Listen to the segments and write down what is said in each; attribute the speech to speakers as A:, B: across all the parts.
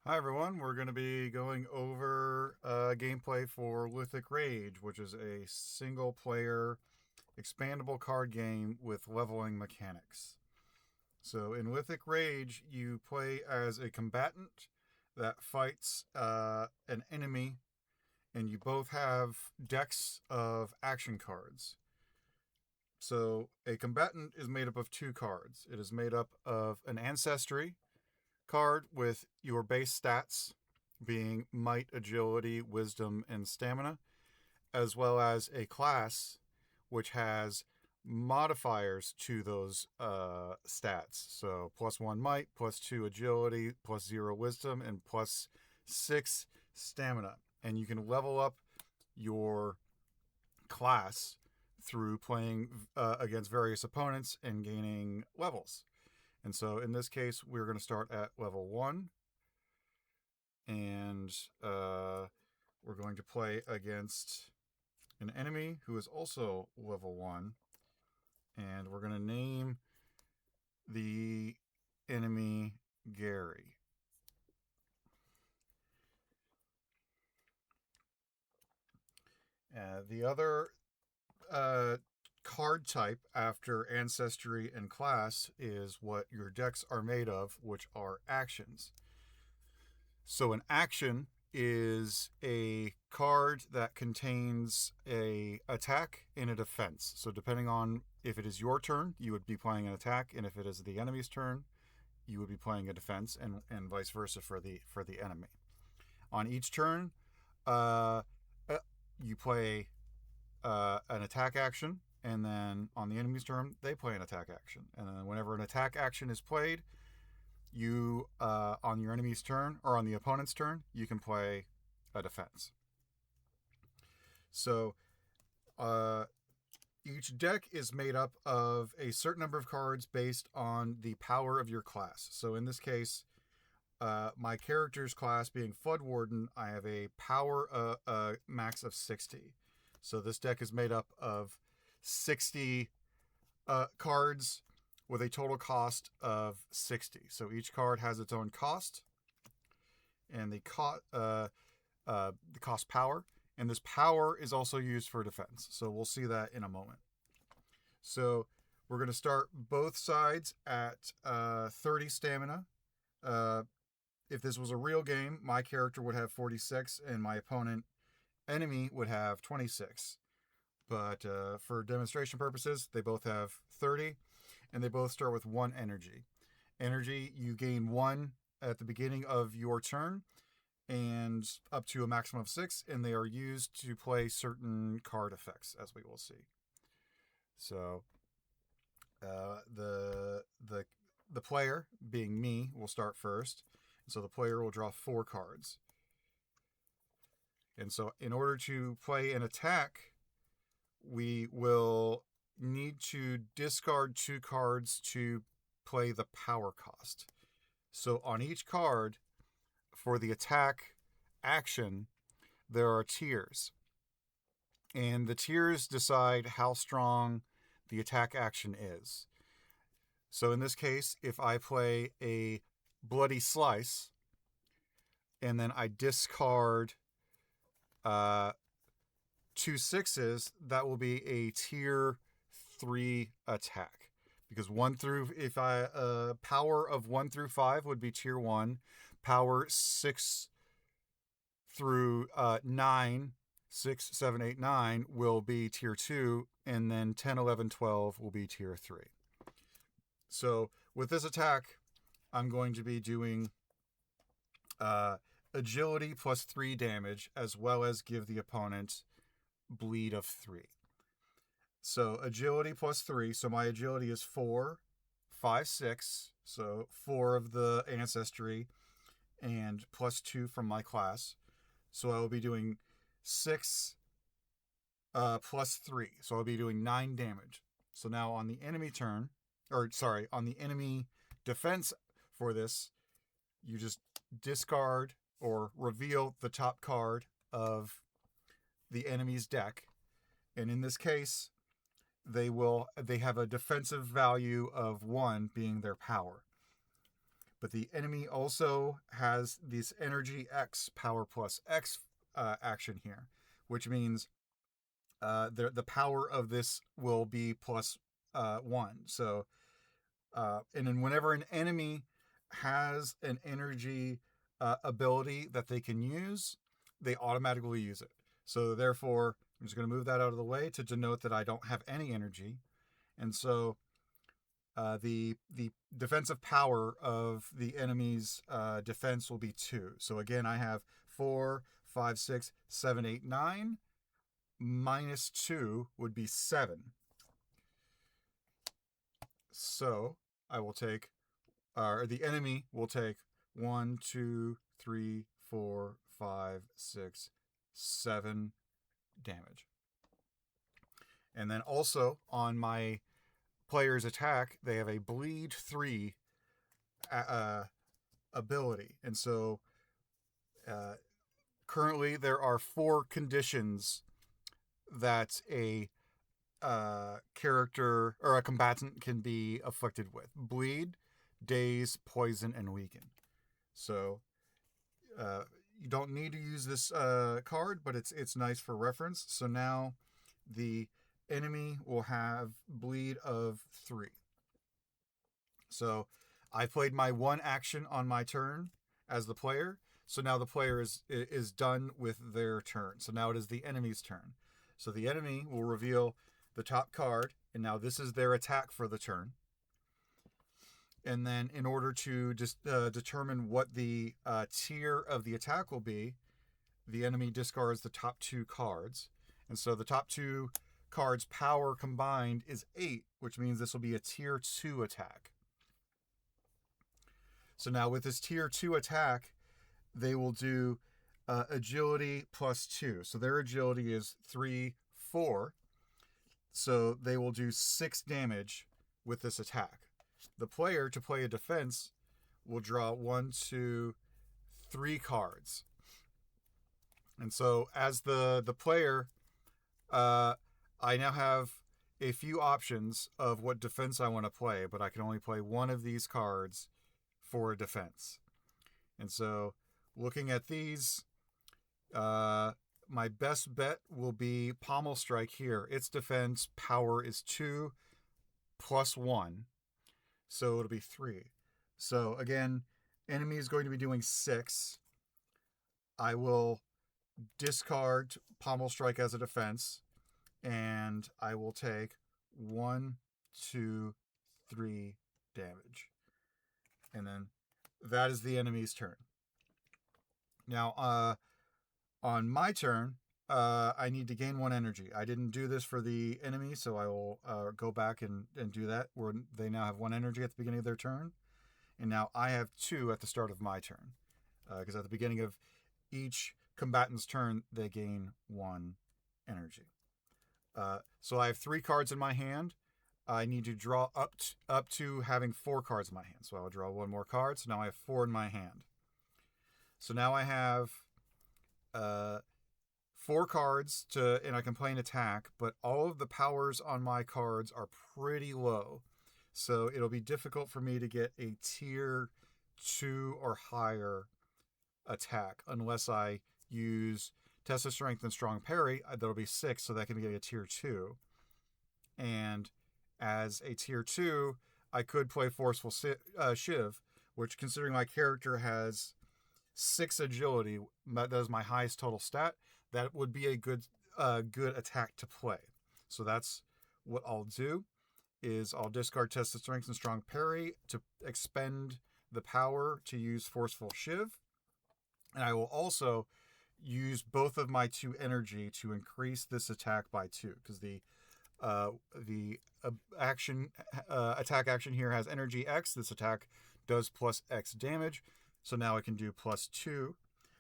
A: Hi everyone, we're going to be going over gameplay for Lithic Rage, which is a single player expandable card game with leveling mechanics. So in Lithic Rage, you play as a combatant that fights an enemy, and you both have decks of action cards. So a combatant is made up of two cards. It is made up of an ancestry card with your base stats being might, agility, wisdom, and stamina, as well as a class which has modifiers to those stats. So +1 might, +2 agility, +0 wisdom, and +6 stamina. And you can level up your class through playing against various opponents and gaining levels. And so in this case, we're going to start at level 1. And we're going to play against an enemy who is also level 1. And we're going to name the enemy Gary. The other card type after ancestry and class is what your decks are made of, which are actions. So an action is a card that contains a attack and a defense. So depending on if it is your turn, you would be playing an attack, and if it is the enemy's turn, you would be playing a defense, and vice versa for the enemy. On each turn, uh, you play an attack action, and then on the enemy's turn, they play an attack action. And then whenever an attack action is played, you on your enemy's turn or on the opponent's turn, you can play a defense. So uh, each deck is made up of a certain number of cards based on the power of your class. So in this case, my character's class being Flood Warden, I have a power max of 60. So this deck is made up of 60 cards with a total cost of 60. So each card has its own cost, and the cost power, and this power is also used for defense. So we'll see that in a moment. So we're going to start both sides at 30 stamina. If this was a real game, my character would have 46, and my opponent enemy would have 26. But for demonstration purposes, they both have 30, and they both start with 1 energy. Energy, you gain 1 at the beginning of your turn, and up to a maximum of 6, and they are used to play certain card effects, as we will see. So the player, being me, will start first. So the player will draw 4 cards. And so in order to play an attack, we will need to discard 2 cards to play the power cost. So on each card, for the attack action, there are tiers. And the tiers decide how strong the attack action is. So in this case, if I play a Bloody Slice, and then I discard 2 6s, that will be a tier 3 attack. Because if I power of 1 through 5 would be tier 1, power 6 through 9, 6, 7, 8, 9 will be tier 2, and then 10, 11, 12 will be tier 3. So with this attack, I'm going to be doing agility +3 damage, as well as give the opponent bleed of 3. So agility +3. So my agility is 4, 5, 6. So 4 of the ancestry, and +2 from my class. So I will be doing 6 +3. So I'll be doing 9 damage. So now on the enemy turn, on the enemy defense for this, you just discard or reveal the top card of the enemy's deck. And in this case, they have a defensive value of 1, being their power. But the enemy also has this energy X, power plus X action here, which means the power of this will be plus 1. So, and then whenever an enemy has an energy ability that they can use, they automatically use it. So therefore, I'm just going to move that out of the way to denote that I don't have any energy. And so the defensive power of the enemy's defense will be 2. So again, I have 4, 5, 6, 7, 8, 9. Minus 2 would be 7. So I will take, or the enemy will take 1, 2, 3, 4, 5, 6, 7 damage. And then also on my player's attack, they have a bleed 3 ability. And so currently there are 4 conditions that a character or a combatant can be afflicted with: bleed, daze, poison, and weaken. So you don't need to use this card, but it's nice for reference. So now the enemy will have bleed of 3. So I played my 1 action on my turn as the player. So now the player is done with their turn. So now it is the enemy's turn. So the enemy will reveal the top card, and now this is their attack for the turn. And then in order to just determine what the tier of the attack will be, the enemy discards the top 2 cards. And so the top 2 cards' power combined is 8, which means this will be a tier 2 attack. So now with this tier 2 attack, they will do agility plus 2. So their agility is 3, 4. So they will do 6 damage with this attack. The player, to play a defense, will draw 1, 2, 3 cards. And so as the player, I now have a few options of what defense I want to play, but I can only play one of these cards for a defense. And so looking at these, my best bet will be Pommel Strike here. Its defense power is 2 plus 1. So it'll be 3. So again, enemy is going to be doing 6. I will discard Pommel Strike as a defense, and I will take 1, 2, 3 damage. And then that is the enemy's turn. Now, on my turn, I need to gain 1 energy. I didn't do this for the enemy, so I will go back and do that, where they now have 1 energy at the beginning of their turn. And now I have 2 at the start of my turn. Because at the beginning of each combatant's turn, they gain 1 energy. So I have 3 cards in my hand. I need to draw up to having 4 cards in my hand. So I will draw 1 more card. So now I have 4 in my hand. So now I have 4 cards and I can play an attack, but all of the powers on my cards are pretty low. So it'll be difficult for me to get a tier 2 or higher attack unless I use Test of Strength and Strong Parry. That'll be 6, so that can be a tier 2. And as a tier 2, I could play Forceful Shiv, which, considering my character has 6 agility, that is my highest total stat, that would be a good attack to play. So that's what I'll do, is I'll discard Test of Strength and Strong Parry to expend the power to use Forceful Shiv. And I will also use both of my 2 energy to increase this attack by 2, because the attack action here has energy X. This attack does plus X damage. So now I can do plus 2.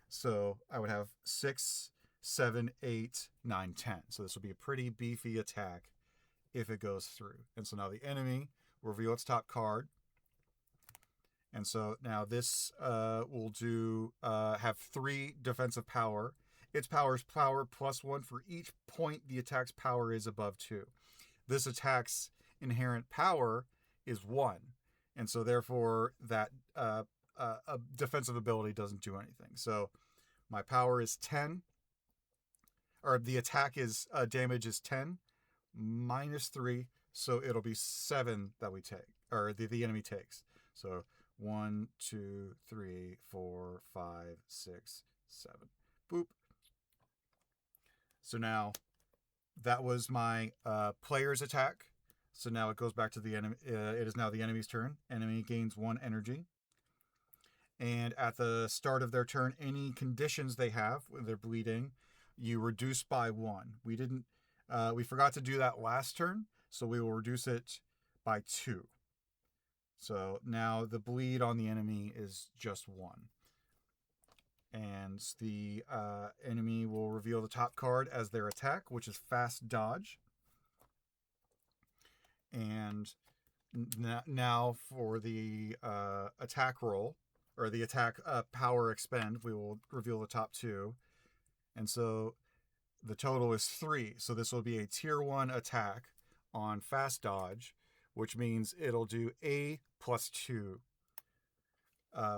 A: So I would have 6, 7, 8, 9, 10. So this will be a pretty beefy attack if it goes through. And so now the enemy will reveal its top card. And so now this will have 3 defensive power. Its power is power plus 1 for each point the attack's power is above 2. This attack's inherent power is 1. And so therefore that a defensive ability doesn't do anything. So my power is 10, or the attack is damage is 10 minus 3, so it'll be 7 that we take, or the enemy takes. So 1, 2, 3, 4, 5, 6, 7. Boop. So now that was my player's attack. So now it goes back to the enemy. It is now the enemy's turn. Enemy gains 1 energy. And at the start of their turn, any conditions they have when they're bleeding, you reduce by 1. We forgot to do that last turn, so we will reduce it by 2. So now the bleed on the enemy is just 1. And the enemy will reveal the top card as their attack, which is Fast Dodge. And now for the attack roll, or the attack power expend, we will reveal the top 2. And so the total is 3. So this will be a tier 1 attack on Fast Dodge, which means it'll do A plus 2,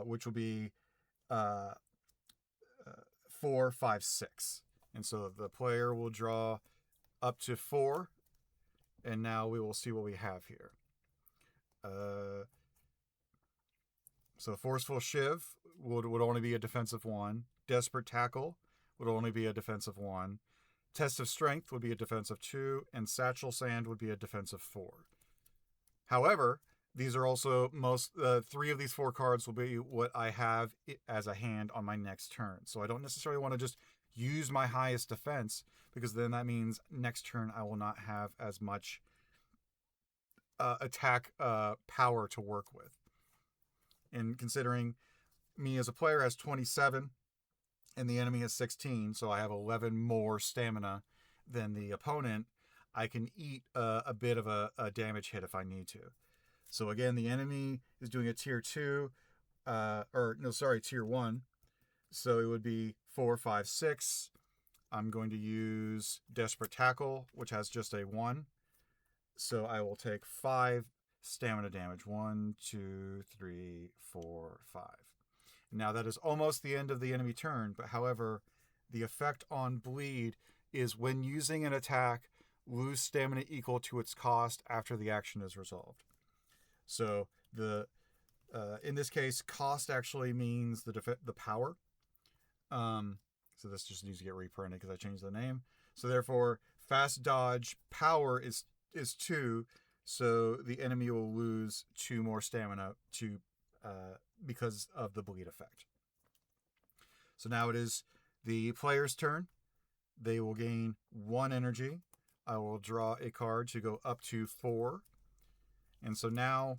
A: which will be 4, 5, 6. And so the player will draw up to 4. And now we will see what we have here. So Forceful Shiv would only be a defensive 1. Desperate Tackle would only be a defensive 1. Test of Strength would be a defensive 2. And Satchel Sand would be a defensive 4. However, these are also 3 of these 4 cards will be what I have as a hand on my next turn. So I don't necessarily want to just use my highest defense, because then that means next turn I will not have as much attack power to work with. And considering me as a player has 27 and the enemy has 16, so I have 11 more stamina than the opponent, I can eat a bit of a damage hit if I need to. So again, the enemy is doing a tier 2, tier 1. So it would be 4, 5, 6. I'm going to use Desperate Tackle, which has just a 1. So I will take 5 stamina damage. 1, 2, 3, 4, 5. Now that is almost the end of the enemy turn, but however, the effect on bleed is when using an attack, lose stamina equal to its cost after the action is resolved. So in this case, cost actually means the power. So this just needs to get reprinted because I changed the name. So therefore, Fast Dodge power is 2, so the enemy will lose 2 more stamina because of the bleed effect. So now it is the player's turn. They will gain 1 energy. I will draw a card to go up to 4. And so now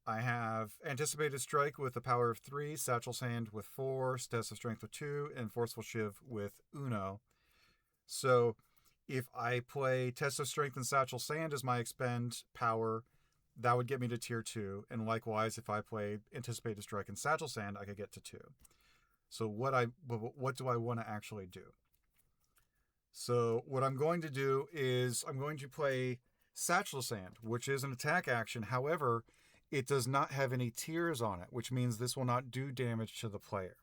A: I have Anticipated Strike with the power of 3, Satchel Sand with 4, Test of Strength with 2, and Forceful Shiv with Uno. So if I play Test of Strength and Satchel Sand as my expend power, that would get me to tier 2. And likewise, if I play Anticipated Strike and Satchel Sand, I could get to 2. So what do I want to actually do? So what I'm going to do is I'm going to play Satchel Sand, which is an attack action. However, it does not have any tiers on it, which means this will not do damage to the player,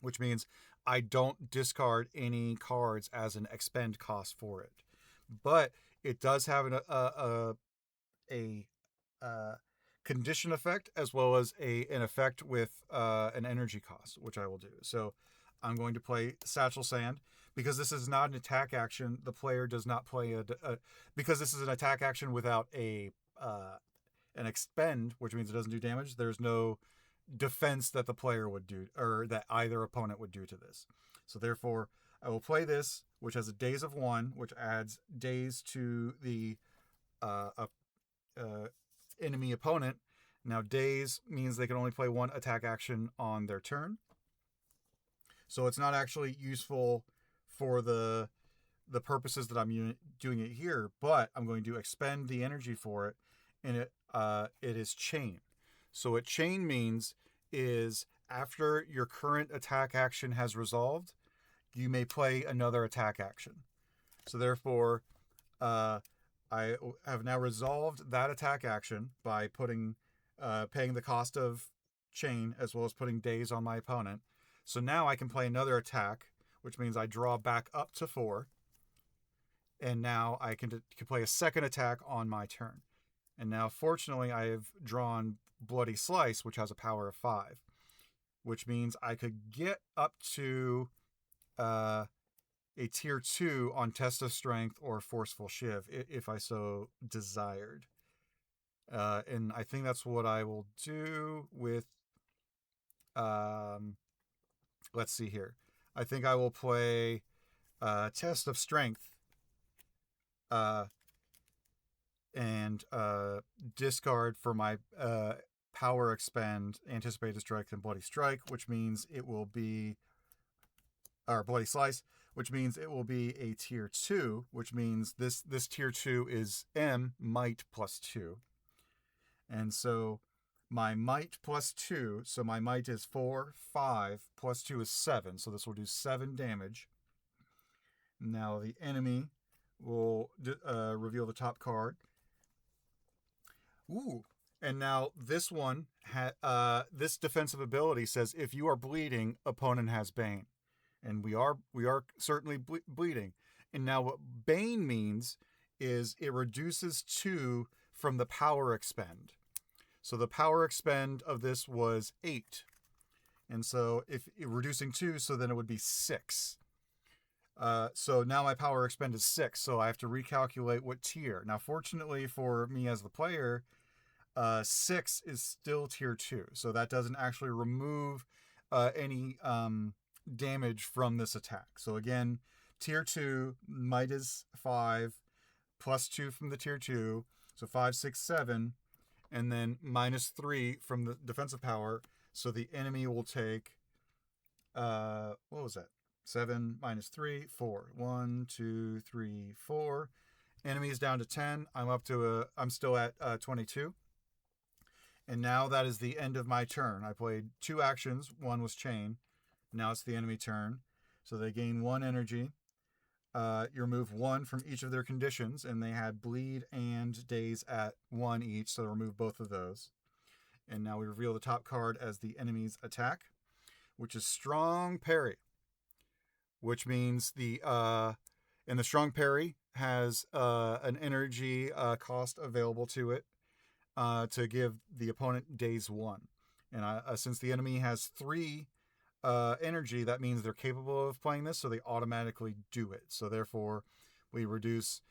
A: which means I don't discard any cards as an expend cost for it. But it does have a condition effect as well as an effect with an energy cost, which I will do. So I'm going to play Satchel Sand. Because this is not an attack action, the player does not play because this is an attack action without an expend, which means it doesn't do damage. There's no defense that the player would do, or that either opponent would do to this. So therefore, I will play this, which has a daze of 1, which adds daze to the enemy opponent. Now, daze means they can only play 1 attack action on their turn. So it's not actually useful for the purposes that I'm doing it here, but I'm going to expend the energy for it, and it is chain. So what chain means is after your current attack action has resolved, you may play another attack action. So therefore, I have now resolved that attack action by paying the cost of chain as well as putting daze on my opponent. So now I can play another attack, which means I draw back up to 4. And now I can play a second attack on my turn. And now, fortunately, I have drawn Bloody Slice, which has a power of 5, which means I could get up to a tier 2 on Test of Strength or Forceful Shiv if I so desired. And I think that's what I will do with. Let's see here. I think I will play Test of Strength and discard for my Power Expend, Anticipated Strike, and Bloody Strike, which means it will be, or Bloody Slice, which means it will be a tier 2, which means this tier 2 is Might plus 2. And so my Might plus 2, so my Might is 4, 5, plus 2 is 7, so this will do 7 damage. Now the enemy will reveal the top card. Ooh. And now this one, this defensive ability says if you are bleeding, opponent has Bane. And we are certainly bleeding. And now what Bane means is it reduces 2 from the power expend. So the power expend of this was 8. And so if reducing 2, so then it would be 6. So now my power expend is 6, so I have to recalculate what tier. Now, fortunately for me as the player, 6 is still tier 2, so that doesn't actually remove any damage from this attack. So again, tier 2, Might is 5, plus 2 from the tier 2, so 5, 6, 7, and then minus 3 from the defensive power, so the enemy will take, what was that? 7 minus 3, 4. 1, 2, 3, 4. Enemy is down to 10. I'm still at 22. And now that is the end of my turn. I played 2 actions. One was chain. Now it's the enemy turn. So they gain 1 energy. You remove 1 from each of their conditions, and they had bleed and daze at 1 each, so remove both of those. And now we reveal the top card as the enemy's attack, which is Strong Parry. Which means the strong parry has an energy cost available to it to give the opponent daze 1. And since the enemy has 3 energy, that means they're capable of playing this, so they automatically do it. So therefore, we reduce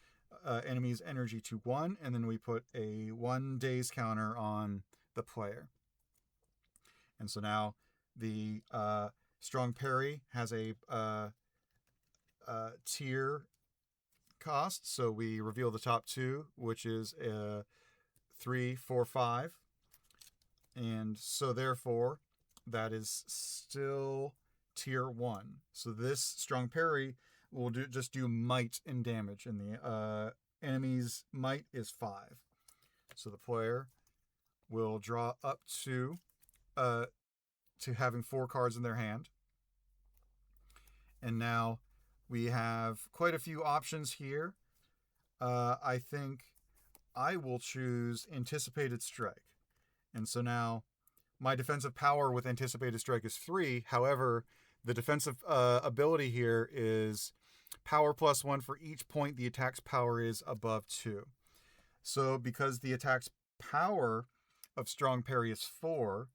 A: enemy's energy to 1, and then we put a 1 daze counter on the player. And so now the strong parry has a tier cost, so we reveal the top 2, which is 3, 4, 5, and so therefore that is still tier 1. So this strong parry will just do might in damage, and the enemy's might is 5. So the player will draw up to having 4 cards in their hand, and now we have quite a few options here. I think I will choose Anticipated Strike. And so now my defensive power with Anticipated Strike is 3. However, the defensive ability here is power plus 1 for each point the attack's power is above 2. So because the attack's power of Strong Parry is 4,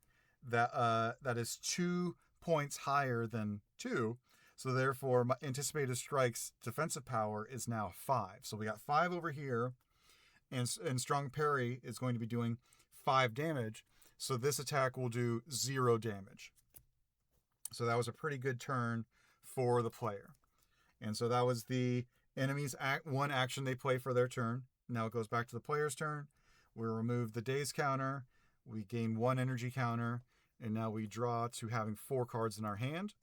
A: that is 2 points higher than 2. So therefore, my Anticipated Strike's defensive power is now 5. So we got 5 over here, and Strong Parry is going to be doing 5 damage. So this attack will do 0 damage. So that was a pretty good turn for the player. And so that was the enemy's one action they play for their turn. Now it goes back to the player's turn. We remove the daze counter. We gain 1 energy counter. And now we draw to having 4 cards in our hand.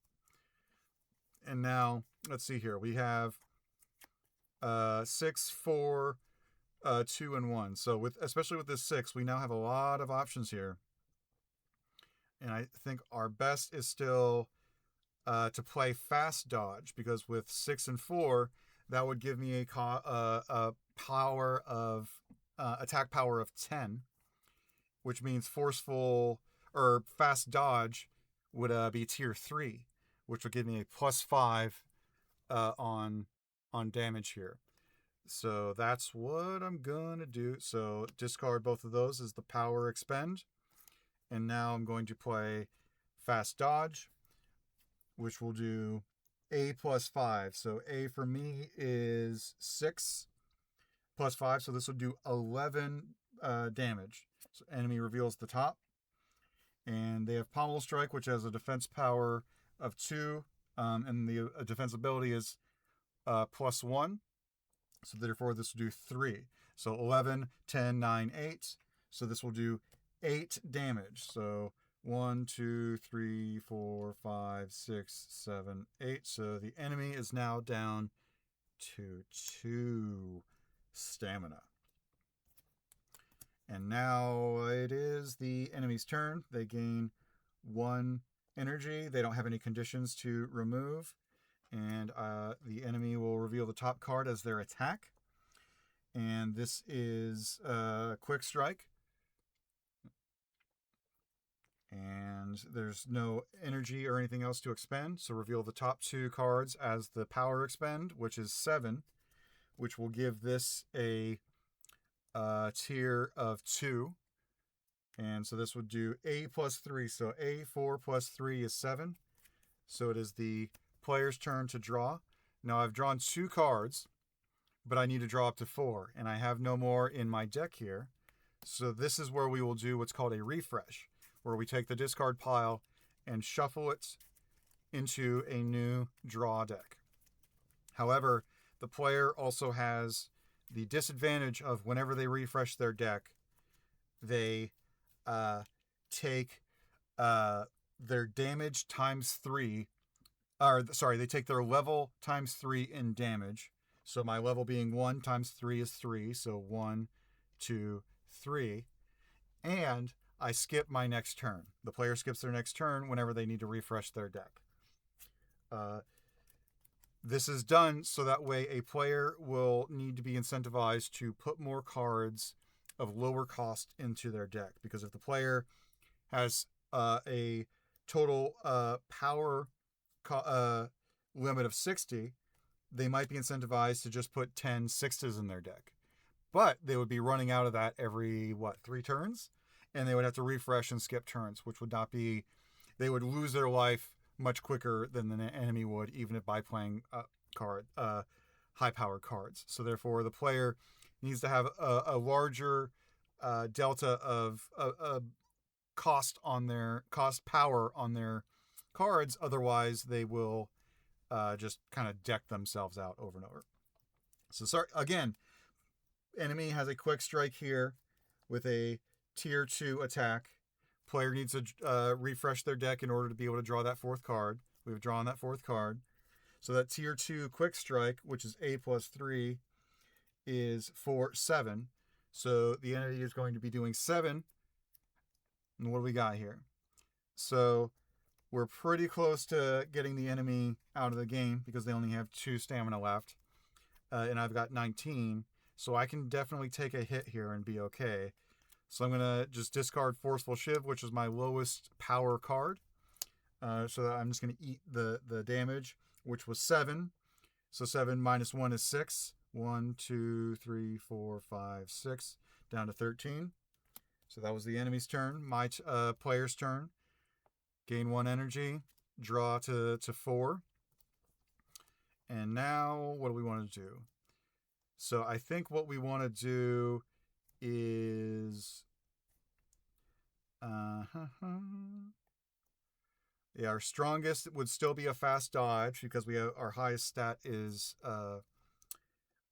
A: And now, let's see here. We have 6, 4, 2, and 1. So especially with this 6, we now have a lot of options here. And I think our best is still to play Fast Dodge, because with 6 and 4, that would give me a attack power of 10, which means forceful, or fast dodge would be tier 3, which would give me a +5 on damage here. So that's what I'm going to do. So discard both of those as the power expend. And now I'm going to play fast dodge, which will do a +5. So a for me is 6 +5. So this will do 11 damage. So enemy reveals the top. And they have Pommel Strike, which has a defense power of 2. And the defense ability is +1. So therefore this will do 3. So 11, 10, 9, 8. So this will do 8 damage. So 1, 2, 3, 4, 5, 6, 7, 8. So the enemy is now down to 2 stamina. And now it is the enemy's turn. They gain 1 energy. They don't have any conditions to remove. And the enemy will reveal the top card as their attack. And this is Quick Strike. And there's no energy or anything else to expend. So reveal the top 2 cards as the power expend, which is 7, which will give this a tier of 2. And so this would do a +3. So a 4 + 3 is 7. So it is the player's turn to draw. Now I've drawn 2 cards, but I need to draw up to 4, and I have no more in my deck here. So this is where we will do what's called a refresh, where we take the discard pile and shuffle it into a new draw deck. However, the player also has the disadvantage of whenever they refresh their deck, they take their damage ×3, they take their level ×3 in damage. So my level being 1 × 3 is 3. So 1, 2, 3. And I skip my next turn. The player skips their next turn whenever they need to refresh their deck. This is done so that way a player will need to be incentivized to put more cards of lower cost into their deck. Because if the player has a total power limit of 60, they might be incentivized to just put 10 6s in their deck. But they would be running out of that every, 3 turns? And they would have to refresh and skip turns, which would not be... They would lose their life much quicker than the enemy would, even if by playing high-powered cards. So therefore, the player needs to have a larger delta of cost power on their cards. Otherwise, they will just kind of deck themselves out over and over. So sorry again. Enemy has a Quick Strike here with a tier 2 attack. Player needs to refresh their deck in order to be able to draw that 4th card. We've drawn that 4th card. So that tier 2 Quick Strike, which is a +3, is 7. So the enemy is going to be doing 7. And what do we got here? So we're pretty close to getting the enemy out of the game because they only have 2 stamina left. And I've got 19. So I can definitely take a hit here and be okay. So I'm going to just discard Forceful Shiv, which is my lowest power card. So that I'm just going to eat the damage, which was 7. So 7 minus 1 is 6. 1, 2, 3, 4, 5, 6. Down to 13. So that was the enemy's turn. My player's turn. Gain 1 energy. Draw to 4. And now, what do we want to do? So I think what we want to do is... Yeah, our strongest would still be a fast dodge because we have our highest stat is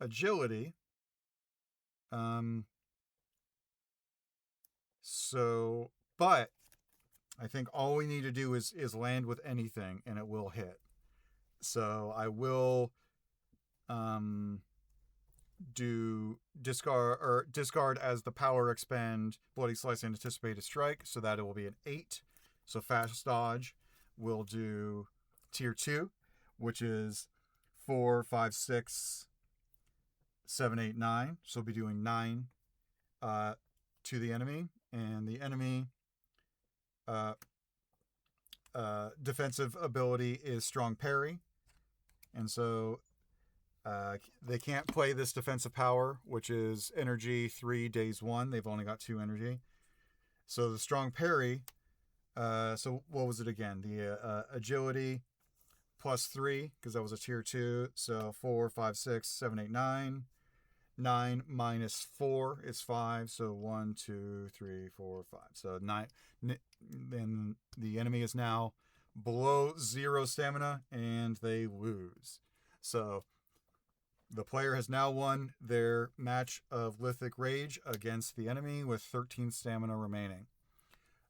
A: agility. But I think all we need to do is land with anything and it will hit. So I will do discard as the power expend Bloody Slice and Anticipated Strike, so that it will be an 8. So fast dodge will do tier 2, which is 4, 5, 6, 7, 8, 9. So we'll be doing 9 to the enemy, and the enemy Uh, Defensive ability is strong parry, and so they can't play this defensive power, which is energy 3, days 1. They've only got 2 energy. So the strong parry. So what was it again? The agility +3, because that was a tier 2. So 4, 5, 6, 7, 8, 9. 9 minus 4 is 5. So 1, 2, 3, 4, 5. So 9. Then the enemy is now below 0 stamina and they lose. So the player has now won their match of Lithic Rage against the enemy with 13 stamina remaining.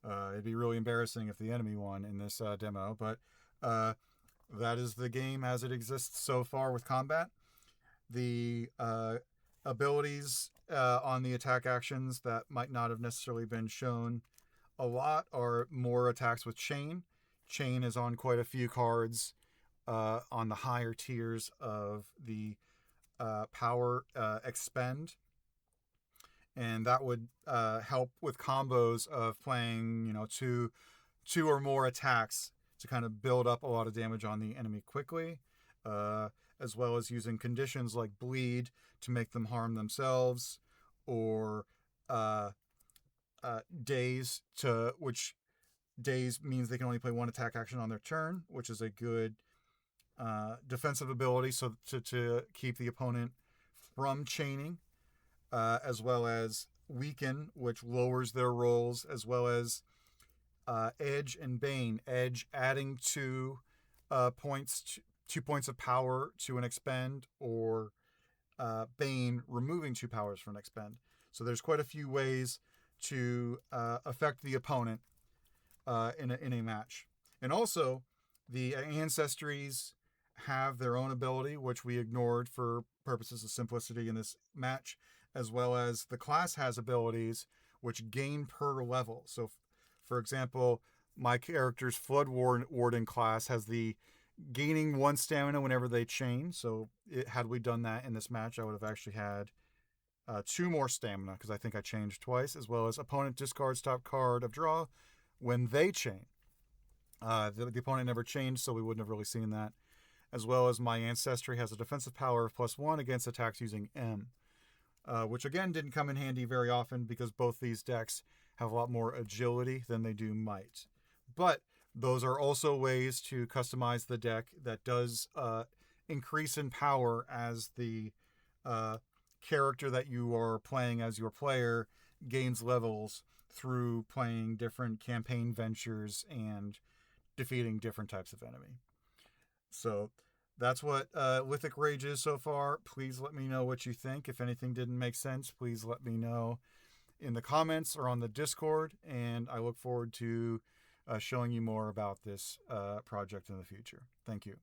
A: It'd be really embarrassing if the enemy won in this demo, but that is the game as it exists so far with combat. The abilities on the attack actions that might not have necessarily been shown a lot are more attacks with chain. Chain is on quite a few cards on the higher tiers of the power expend, and that would help with combos of playing, two or more attacks to kind of build up a lot of damage on the enemy quickly, as well as using conditions like bleed to make them harm themselves, or daze, to which daze means they can only play one attack action on their turn, which is a good defensive ability, so to keep the opponent from chaining, as well as weaken, which lowers their rolls, as well as edge and bane. Edge adding 2 points, 2 points of power to an expend, or bane removing 2 powers from an expend. So there's quite a few ways to affect the opponent in a match. And also, the ancestries have their own ability, which we ignored for purposes of simplicity in this match, as well as the class has abilities which gain per level. So, for example, my character's Flood Warden class has the gaining 1 stamina whenever they chain. So, had we done that in this match, I would have actually had 2 more stamina, because I think I changed twice, as well as opponent discards top card of draw when they chain. The opponent never changed, so we wouldn't have really seen that. As well as my ancestry has a defensive power of +1 against attacks using M, which again didn't come in handy very often because both these decks have a lot more agility than they do might. But those are also ways to customize the deck that does increase in power as the character that you are playing as your player gains levels through playing different campaign ventures and defeating different types of enemy. So that's what Lithic Rage is so far. Please let me know what you think. If anything didn't make sense, please let me know in the comments or on the Discord, and I look forward to showing you more about this project in the future. Thank you.